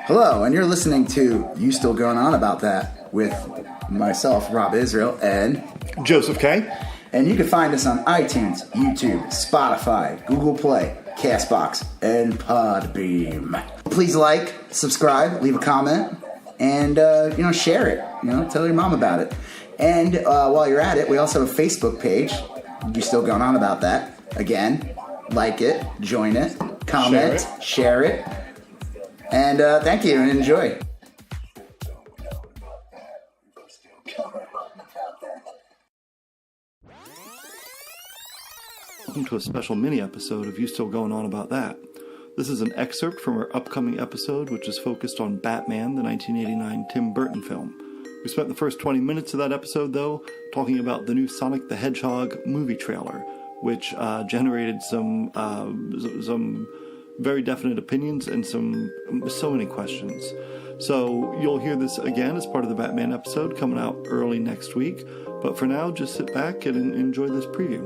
Hello, and you're listening to You Still Going On About That with myself, Rob Israel, and Joseph K. And you can find us on iTunes, YouTube, Spotify, Google Play, Castbox, and Podbeam. Please like, subscribe, leave a comment, and share it. Tell your mom about it. And while you're at it, we also have a Facebook page. You Still Going On About That. Again, like it, join it, comment, share it. And thank you and enjoy. Welcome to a special mini episode of You Still Going On About That. This is an excerpt from our upcoming episode, which is focused on Batman, the 1989 Tim Burton film. We spent the first 20 minutes of that episode, though, talking about the new Sonic the Hedgehog movie trailer, which generated some very definite opinions and so many questions. So you'll hear this again as part of the Batman episode coming out early next week. But for now, just sit back and enjoy this preview.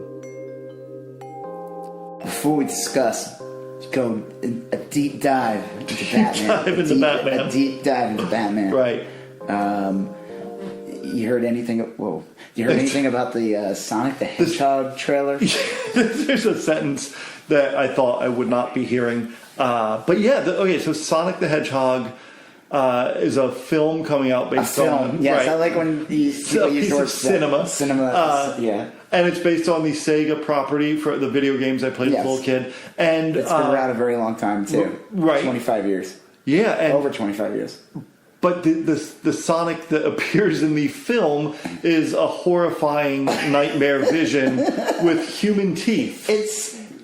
Before we discuss, go a deep dive into Batman. A deep dive into Batman. Right. You heard anything? Whoa! You heard anything about the Sonic the Hedgehog trailer? There's a sentence that I thought I would not be hearing. But yeah, so Sonic the Hedgehog is a film coming out based on... Yes, right, I like when you use the word cinema. Yeah. And it's based on the Sega property for the video games I played as a little kid. And it's been around a very long time, too. Right. 25 years. Yeah. And over 25 years. But the Sonic that appears in the film is a horrifying nightmare vision with human teeth.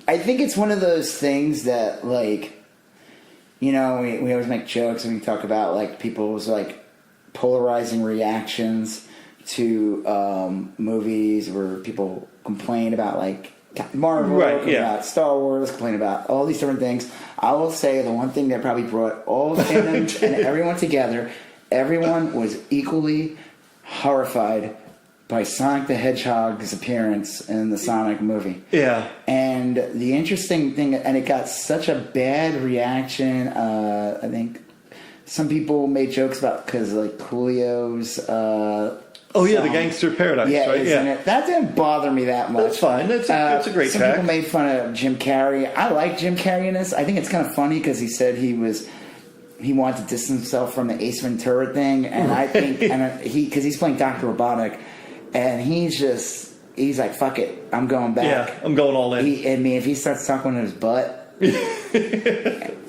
I think it's one of those things that, we always make jokes and we talk about, people's, polarizing reactions to movies where people complain about, Marvel, about Star Wars, complain about all these different things. I will say the one thing that probably brought all the fans and everyone together, everyone was equally horrified by Sonic the Hedgehog's appearance in the Sonic movie. Yeah. And the interesting thing, and it got such a bad reaction, I think some people made jokes about because Coolio's... the Gangster Paradise, right? Yeah, that didn't bother me that much. That's fine. That's a great some track. People made fun of Jim Carrey. I like Jim Carrey in this. I think it's kind of funny because he said he wanted to distance himself from the Ace Ventura thing, and I think because he's playing Dr. Robotic, and he's like, fuck it, I'm going back. Yeah, I'm going all in. If he starts talking in his butt.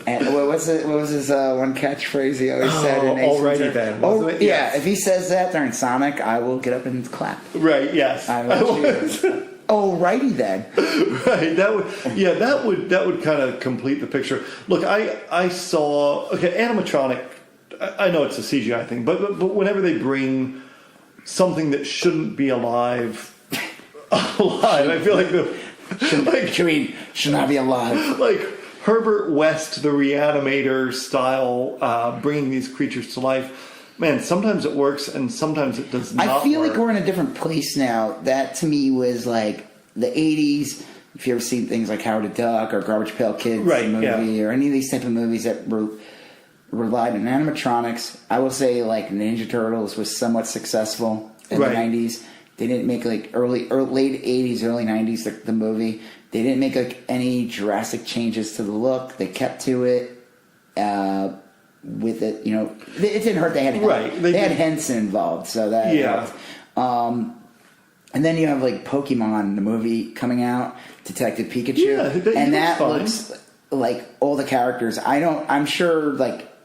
And what was his one catchphrighty he always said in Ace Alrighty Ventura? then. Yeah, if he says that during Sonic, I will get up and clap. Right, yes. I will cheer. Alrighty then. Right, that would kind of complete the picture. Look, I saw animatronic. I know it's a CGI thing, but whenever they bring something that shouldn't be alive, I feel like should not be alive. Like Herbert West, the Reanimator style, bringing these creatures to life. Man, sometimes it works and sometimes it does not. I feel work. like we're in a different place now. That to me was like the 80s. If you ever seen things like Howard the Duck or Garbage Pail Kids movie or any of these type of movies that relied on animatronics, I will say Ninja Turtles was somewhat successful in the 90s. They didn't make late 80s, early 90s the movie. They didn't make any drastic changes to the look. They kept to it. With it, it didn't hurt. They had They had Henson involved, so that helped. And then you have Pokemon, the movie coming out, Detective Pikachu, and that looks like all the characters. I'm sure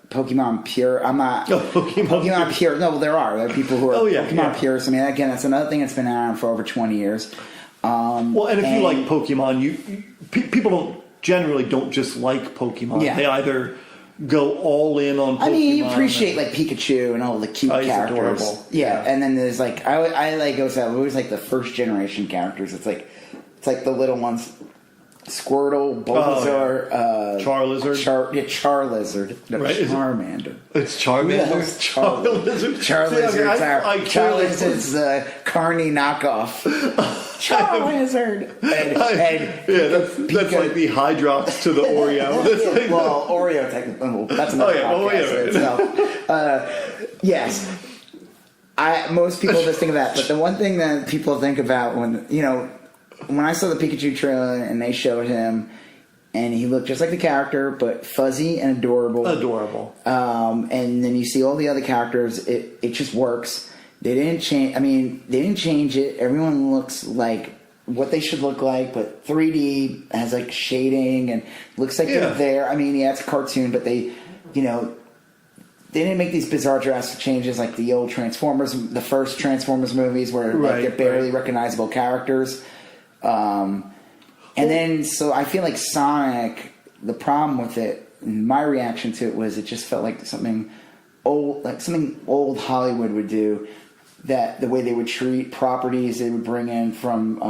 Pokemon Pure. I'm not Pokemon Pure. No, there are people who are Pokemon Purists. I mean, again, that's another thing that's been around for over 20 years. And if you like Pokemon, people generally don't just like Pokemon. Yeah. They either go all in on Pokemon. I mean, you appreciate Pikachu and all the cute characters. Adorable. Yeah, and then there's I always the first generation characters. It's like the little ones. Squirtle, Bulbasaur, Charlizard. Charlizard. No, Right, Charmander. It's Charmander. Yeah, it's Charlizard. Charlizard's the Carney knockoff. Charlizard. That's like the Hydrox to the Oreo. Well, Oreo technically. That's another podcast itself. Yes. Most people just think of that, but the one thing that people think about when I saw the Pikachu trailer and they showed him, and he looked just like the character, but fuzzy and adorable. And then you see all the other characters. It just works. They didn't change. I mean, they didn't change it. Everyone looks like what they should look like, but 3D has like shading and looks like they're there. I mean, it's a cartoon, but they didn't make these bizarre drastic changes like the old Transformers, the first Transformers movies where they're barely recognizable characters. And then, so I feel like Sonic, the problem with it, my reaction to it was it just felt like something old Hollywood would do, that the way they would treat properties they would bring in from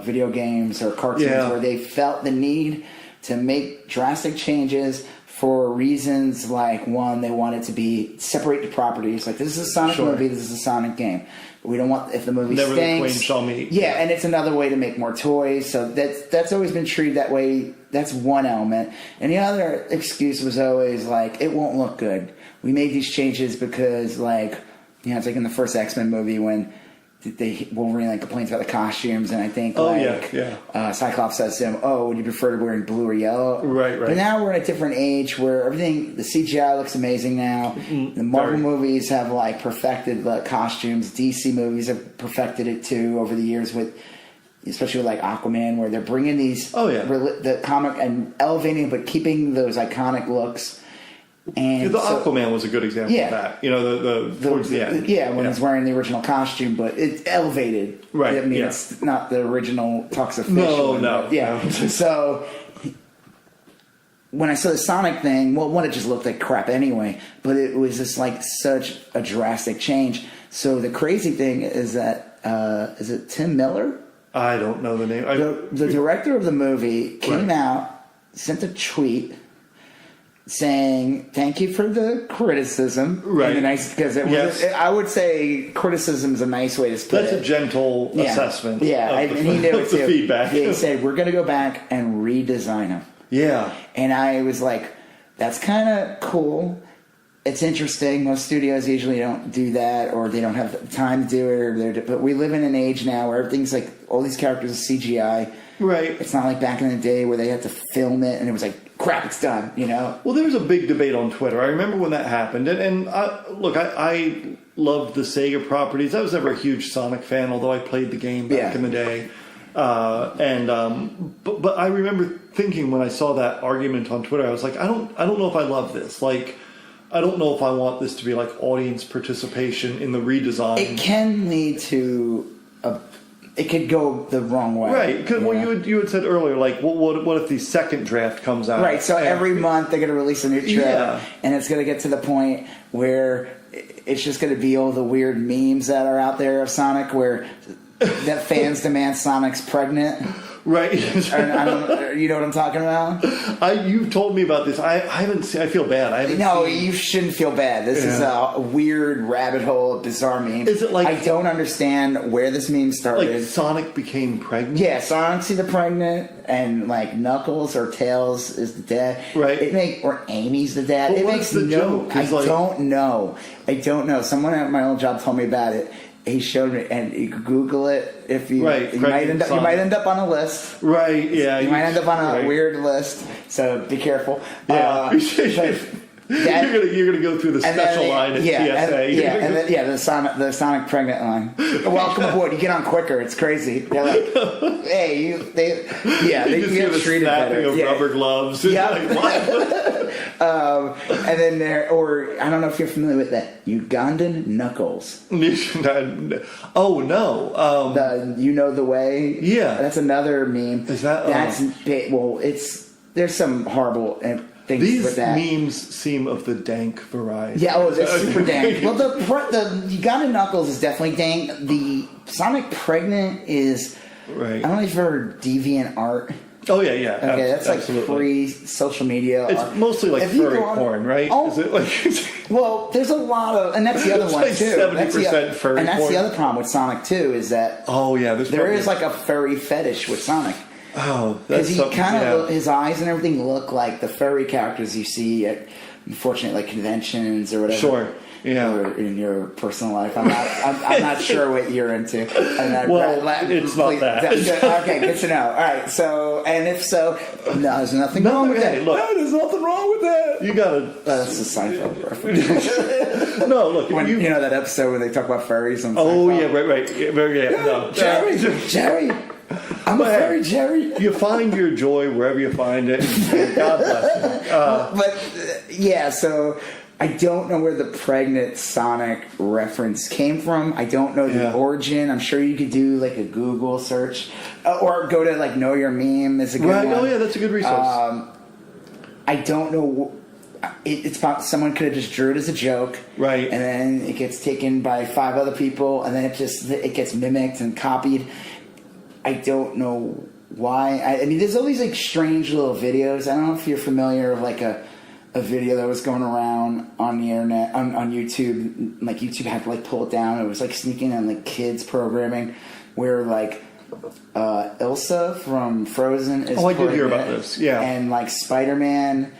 video games or cartoons, where they felt the need to make drastic changes for reasons like, one, they wanted to be separate the properties. Like, this is a Sonic movie, this is a Sonic game. We don't want, if the movie Never stinks, the twain shall meet. Yeah, and it's another way to make more toys. So that's always been treated that way. That's one element. And the other excuse was always like, it won't look good. We made these changes because, like, it's like in the first X-Men movie when Wolverine complains about the costumes, and I think Cyclops says to him, would you prefer to wearing blue or yellow? Right. But now we're in a different age where the CGI looks amazing now. The Marvel movies have perfected the costumes. DC movies have perfected it too over the years, especially with Aquaman, where they're bringing these the comic and elevating, but keeping those iconic looks. And Aquaman was a good example of that. Towards the end. Yeah, when he's wearing the original costume, but it's elevated. Right. I mean, it's not the original Talks of Fish. No. Yeah. So when I saw the Sonic thing, one, it just looked like crap anyway, but it was just such a drastic change. So the crazy thing is that, is it Tim Miller? I don't know the name. The director of the movie came out, sent a tweet saying thank you for the criticism, right? Because I would say criticism is a nice way to put it. That's a gentle assessment. Yeah, and he knew it too. The feedback. Yeah, he said we're going to go back and redesign them. Yeah, and I was like, that's kind of cool. It's interesting. Most studios usually don't do that, or they don't have the time to do it. But we live in an age now where everything's all these characters are CGI. Right. It's not like back in the day where they had to film it and it was crap, it's done, Well, there was a big debate on Twitter. I remember when that happened. And I loved the Sega properties. I was never a huge Sonic fan, although I played the game back in the day. But I remember thinking when I saw that argument on Twitter, I was like, I don't know if I love this. I don't know if I want this to be audience participation in the redesign. It can lead to it could go the wrong way. Right, because you had said earlier, what if the second draft comes out? Right, so every month they're going to release a new trailer, and it's going to get to the point where it's just going to be all the weird memes that are out there of Sonic, where that fans demand Sonic's pregnant. Right. You know what I'm talking about? You've told me about this. I haven't seen. I feel bad. No, you shouldn't feel bad. This is a weird rabbit hole, bizarre meme. Is it I don't understand where this meme started. Sonic became pregnant? Yeah, Sonic's either pregnant and Knuckles or Tails is the dad. Right. Or Amy's the dad. But it what's makes the joke? I don't know. Someone at my old job told me about it. He showed me, and you could Google it if you. Right, you might end up on a list. Right. Yeah. You might end up on a weird list, so be careful. Yeah. You're gonna go through the special line at TSA. The Sonic pregnant line. Welcome aboard. You get on quicker. It's crazy. They're like, hey, they get treated better. Of rubber gloves. Yeah. And then I don't know if you're familiar with that Ugandan Knuckles. Oh no. The way. Yeah. That's another meme. Is that? There's some horrible things These with that. memes seem of the dank variety. Yeah, they're super dank. Well, the Ugandan Knuckles is definitely dank. The Sonic pregnant is. Right. I don't know if you've heard of deviant art. Oh yeah, yeah. Okay, that's like absolutely. pre-social media. It's mostly like furry porn, right? Oh, Is it like? well, there's a lot of, and that's the other one like too. 70% furry and that's porn. the other problem with Sonic too is that there is like a furry fetish with Sonic. Oh, that's because he kind of his eyes and everything look like the furry characters you see at, unfortunately, like conventions or whatever. Sure. Yeah. Or in your personal life. I'm not sure what you're into. It's not that. Okay, good to know. All right. So, and if so, no, there's nothing wrong with that. Look, there's nothing wrong with that. You gotta. That's a Seinfeld reference. No, look. You know that episode where they talk about furries on Seinfeld? Oh yeah, right. Yeah, no. Jerry. I'm a furry, Jerry. You find your joy wherever you find it. God bless you. So I don't know where the pregnant Sonic reference came from. I don't know the origin. I'm sure you could do like a Google search or go to like Know Your Meme is a good one. Oh yeah, that's a good resource. I don't know. It's about someone could have just drew it as a joke, right? And then it gets taken by 5 other people, and then it gets mimicked and copied. I don't know why. I mean, there's all these like strange little videos. I don't know if you're familiar with like a video that was going around on the internet on YouTube. Like YouTube had to like pull it down. It was like sneaking on like kids programming, where like Elsa from Frozen is. Oh, I did hear about this. Yeah, and like Spider-Man.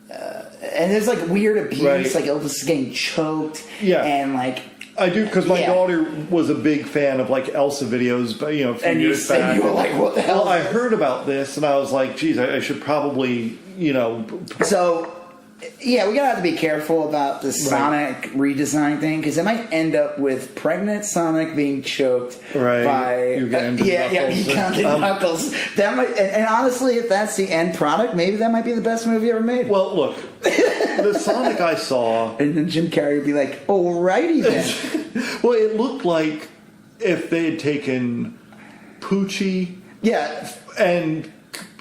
And there's like weird abuse, right. Like Elvis is getting choked. Yeah, and like. I do because my daughter was a big fan of like Elsa videos, but a few years back. You were like, "What the hell?" Well, I heard about this and I was like, "Geez, I should probably, So, yeah, we gotta have to be careful about the Sonic redesign thing because it might end up with pregnant Sonic being choked by Knuckles. That might, and honestly, if that's the end product, maybe that might be the best movie ever made. Well, look, the Sonic I saw, and then Jim Carrey would be like, "Alrighty then." Well, it looked like if they had taken Poochie, and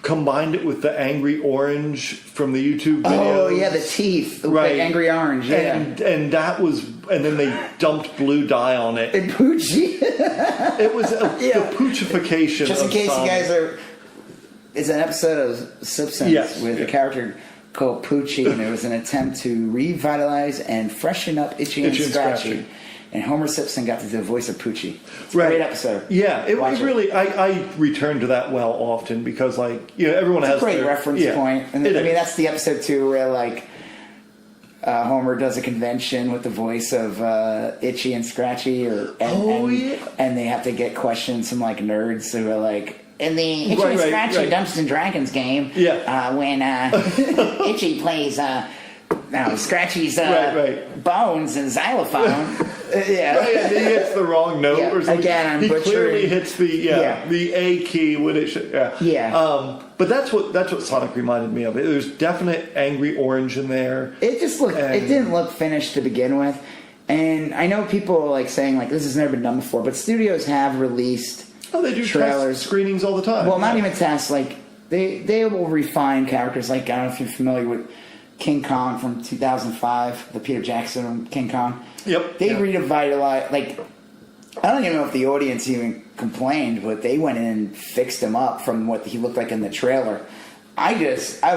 combined it with the angry orange from the YouTube videos. Oh yeah, the teeth, right? The angry orange, yeah. And that was, and then they dumped blue dye on it. And Poochie. It was the Poochification. Just in case Sonic. you guys are, it's an episode of Simpsons with a character called Poochie, and it was an attempt to revitalize and freshen up Itchy and Scratchy. And Homer Simpson got to do the voice of Poochie. It's a great episode. Yeah, it was really. I return to that often because, everyone has a great reference point. And I mean, that's the episode too where Homer does a convention with the voice of Itchy and Scratchy, and they have to get questions from nerds who are like. In the Itchy and Scratchy Dungeons and Dragons game, when Itchy plays Scratchy's bones and xylophone. He hits the wrong note or something. Again, he clearly hits the A key when it should. But that's what Sonic reminded me of. There's definite angry orange in there. It just looked. It didn't look finished to begin with, and I know people are saying this has never been done before, but studios have released. Oh, they do trailers, test screenings all the time. Well, not even tests. They will refine characters. I don't know if you're familiar with King Kong from 2005, the Peter Jackson King Kong. Yep. They revitalized. I don't even know if the audience even complained, but they went in and fixed him up from what he looked like in the trailer. I would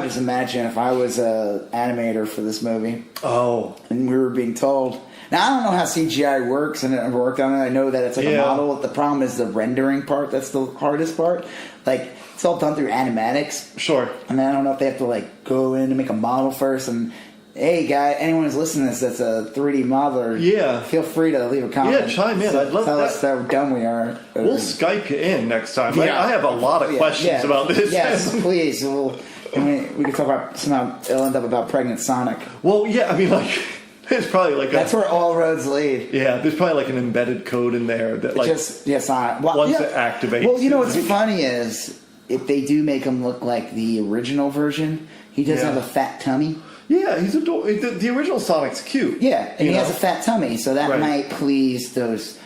just imagine if I was an animator for this movie. Oh. And we were being told. Now, I don't know how CGI works, and I've worked on it. I know that it's a model. The problem is the rendering part. That's the hardest part. It's all done through animatics. Sure. And I don't know if they have to, go in and make a model first. And, hey, guy, anyone who's listening to this that's a 3D modeler, feel free to leave a comment. Yeah, chime in. I'd love tell that. us how dumb we are. We'll Skype you in next time. I have a lot of questions about this. Yes, please. We can talk about, somehow it'll end up about pregnant Sonic. Well, yeah, I mean, it's probably that's where all roads lead. Yeah, there's probably an embedded code in there that once it activates. Well, you know what's funny is if they do make him look like the original version, he does have a fat tummy. Yeah, he's adorable. The original Sonic's cute. Yeah, and he has a fat tummy, so that might please those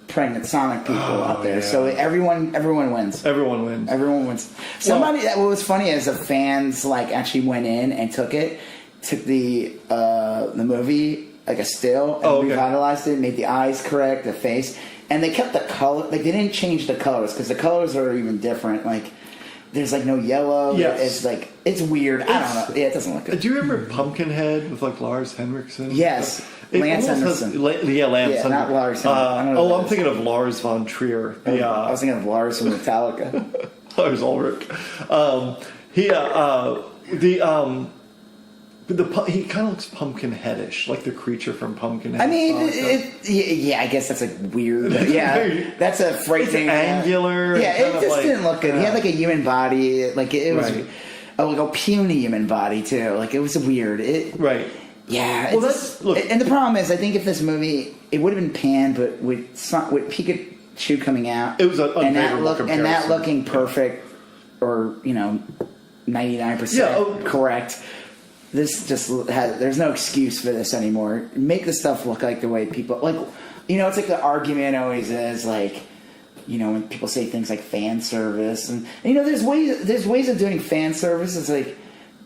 pregnant Sonic people out there. Yeah. So everyone wins. Everyone wins. What was funny is the fans actually went in and took the movie a still and revitalized it, made the eyes correct, the face, and they kept the color. They didn't change the colors because the colors are even different. there's like no yellow. Yes. It's like, it's weird. I don't know. Yeah, it doesn't look good. Do you remember Pumpkinhead with like Lars Henriksen? Yes. It Lance almost Henriksen. Lance Yeah, Henriksen. not Lars Henriksen. I'm thinking of Lars von Trier. I was thinking of Lars from Metallica. Lars Ulrich. He kind of looks Pumpkinheadish, like the creature from Pumpkinhead. I mean, I guess that's a weird. Yeah, that's a frightening. It's angular. Yeah, it just didn't look good. He had like a human body, like it was, Right. like a puny human body too. Like it was weird. Right. Yeah. Well, look. And the problem is, I think if this movie, it would have been panned, but with Pikachu coming out, It was an unfavorable and that comparison. looking perfect, or 99% correct. This just there's no excuse for this anymore. Make the stuff look like the way people like. It's like the argument always is like, when people say things like fan service, and there's ways of doing fan service. It's like,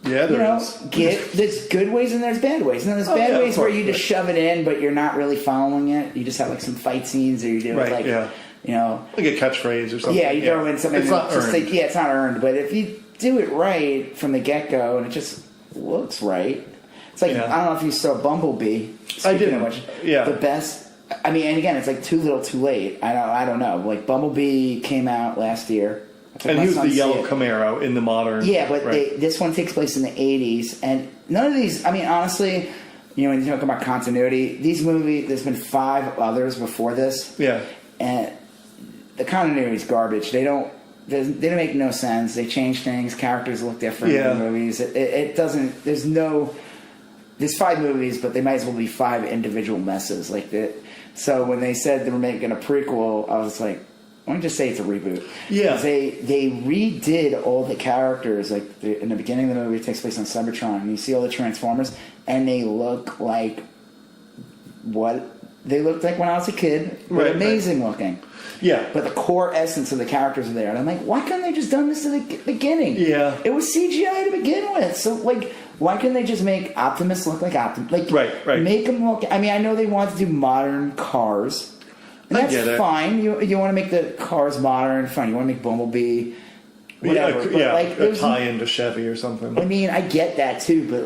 there's good ways and there's bad ways. And then there's bad ways where you just shove it in, but you're not really following it. You just have like some fight scenes, or you do like like a catchphrase or something. Yeah, you throw in something. It's not earned. It's not earned. But if you do it right from the get go, and it just looks right. It's like, I don't know if you saw Bumblebee. I didn't. The best. I mean, and again, it's like too little, too late. I don't know. Like Bumblebee came out last year, and he was the yellow Camaro in the modern. Yeah, but this one takes place in the 80s, and none of these. I mean, honestly, when you talk about continuity, these movies. There's been 5 others before this. Yeah, and the continuity is garbage. They don't make no sense. They change things. Characters look different in the movies. It doesn't. There's 5 movies, but they might as well be 5 individual messes like that. So when they said they were making a prequel, I was like, why don't you just say it's a reboot? Yeah. They redid all the characters. Like in the beginning of the movie, it takes place on Cybertron, and you see all the Transformers, and they look like what they looked like when I was a kid. They're amazing looking. Yeah. But the core essence of the characters are there. And I'm like, why couldn't they just done this at the beginning? Yeah. It was CGI to begin with. So, why couldn't they just make Optimus look like Optimus? Right. Make him look... I mean, I know they want to do modern cars. And that's fine. You want to make the cars modern, fine. You want to make Bumblebee, whatever. A tie-in to Chevy or something. I mean, I get that too, but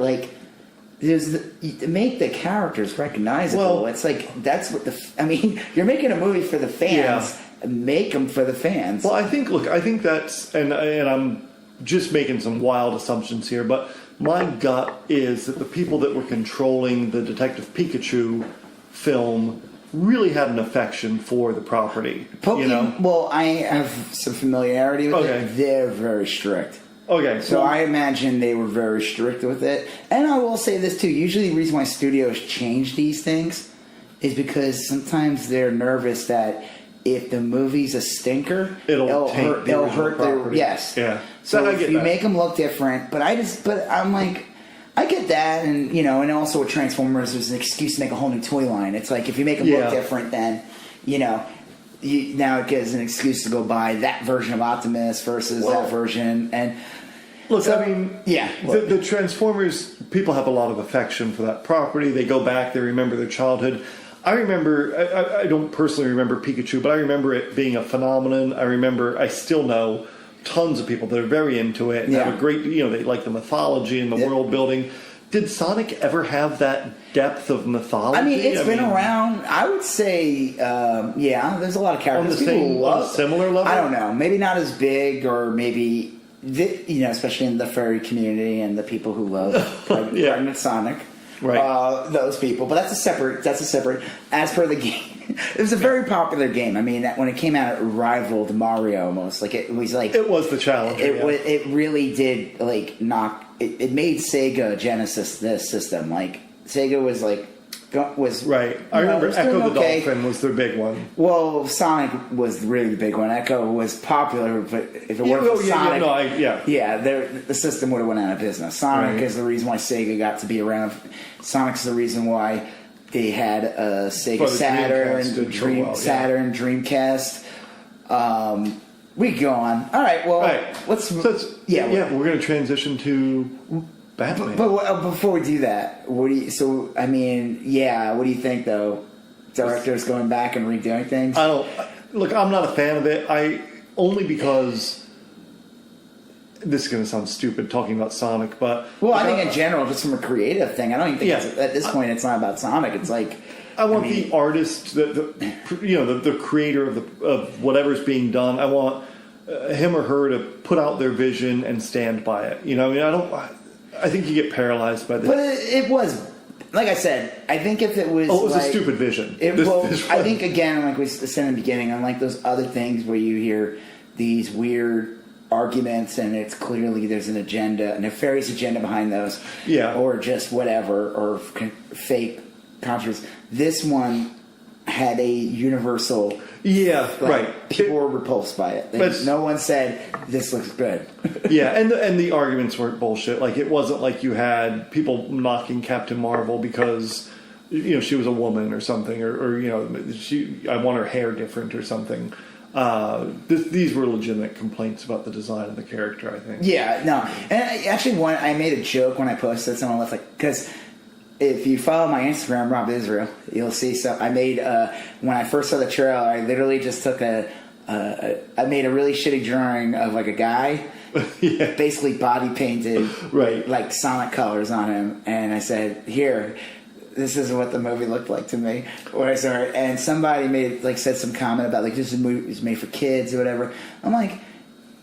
make the characters recognizable. Well, it's like that's what you're making a movie for the fans. Yeah. Make them for the fans. Well, I think that's, and I'm just making some wild assumptions here, but my gut is that the people that were controlling the Detective Pikachu film really had an affection for the property. Well, I have some familiarity with Okay. it. They're very strict. Okay, So I imagine they were very strict with it. And I will say this too. Usually the reason why studios change these things is because sometimes they're nervous that if the movie's a stinker, it'll hurt their... Yes. Yeah. So I if get you that. make them look different... But I'm like... I get that, and and also with Transformers, there's an excuse to make a whole new toy line. It's like if you make them look different, then now it gives an excuse to go buy that version of Optimus versus that version. And look, so, I mean, look. the Transformers, people have a lot of affection for that property. They go back, they remember their childhood. I remember, I don't personally remember Pikachu, but I remember it being a phenomenon. I still know tons of people that are very into it and have a great, they like the mythology and the world building. Did Sonic ever have that depth of mythology? I mean, it's been around. I would say, there's a lot of characters. On a similar level? I don't know. Maybe not as big, or maybe, especially in the furry community and the people who love pregnant Sonic. Right. Those people. But that's a separate, as per the game. It was a very popular game. I mean, when it came out, it rivaled Mario almost. It was the challenge. It really did knock. It made Sega Genesis this system. Sega was right. I remember Echo the Dolphin was their big one. Well, Sonic was really the big one. Echo was popular, but if it weren't for Sonic, the system would have went out of business. Sonic is the reason why Sega got to be around. Sonic's the reason why they had a Sega Saturn, Saturn, Dreamcast. We go on. All right. Well, let's. We're going to transition to Batman. But before we do that, what do you think though? Directors going back and redoing things. I'm not a fan of it. Only because this is going to sound stupid talking about Sonic, but... Well, I think in general, just from a creative thing, I don't even think at this point it's not about Sonic. It's like... I want the artist, the creator of whatever's being done, I want him or her to put out their vision and stand by it. I think you get paralyzed by this. But it was... Like I said, I think if it was... Oh, it was a stupid vision. I think, again, like we said in the beginning, unlike those other things where you hear these weird arguments and it's clearly there's an agenda, a nefarious agenda behind those. Yeah. Or just whatever, or fake controversy. This one had a universal... Yeah, right. People were repulsed by it. No one said, this looks good. Yeah, and the arguments weren't bullshit. Like, it wasn't like you had people knocking Captain Marvel because, she was a woman or something, or I want her hair different or something. These were legitimate complaints about the design of the character, I think. Yeah, no. And I made a joke when I posted someone left, because... If you follow my Instagram, Rob Israel, you'll see I made, when I first saw the trailer, I literally just took I made a really shitty drawing of like a guy, basically body painted, right, like Sonic colors on him, and I said, here, this is what the movie looked like to me. And somebody said some comment about this movie is made for kids or whatever. I'm like,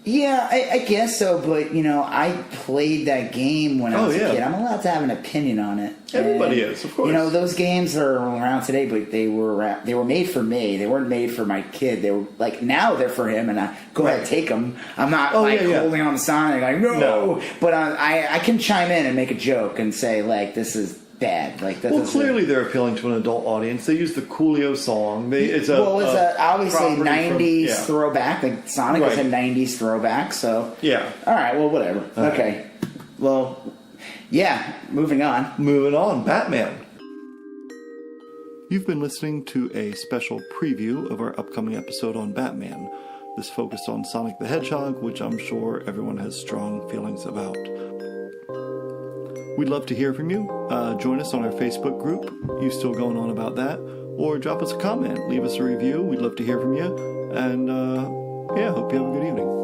yeah, I guess so, but, I played that game when I was a kid. I'm allowed to have an opinion on it. Everybody is, of course. Those games are around today, but they were made for me. They weren't made for my kid. They were, now they're for him, and I go ahead, take them. I'm not, holding on to Sonic, no. But I can chime in and make a joke and say, this is... bad. Clearly they're appealing to an adult audience. They use the Coolio song. It's obviously 90s throwback. Like Sonic is a 90s throwback, so... Yeah. All right, well, whatever. Okay. Well, yeah, moving on. Moving on, Batman. You've been listening to a special preview of our upcoming episode on Batman. This focused on Sonic the Hedgehog, which I'm sure everyone has strong feelings about. We'd love to hear from you. Join us on our Facebook group. You still going on about that? Or drop us a comment. Leave us a review. We'd love to hear from you. And, hope you have a good evening.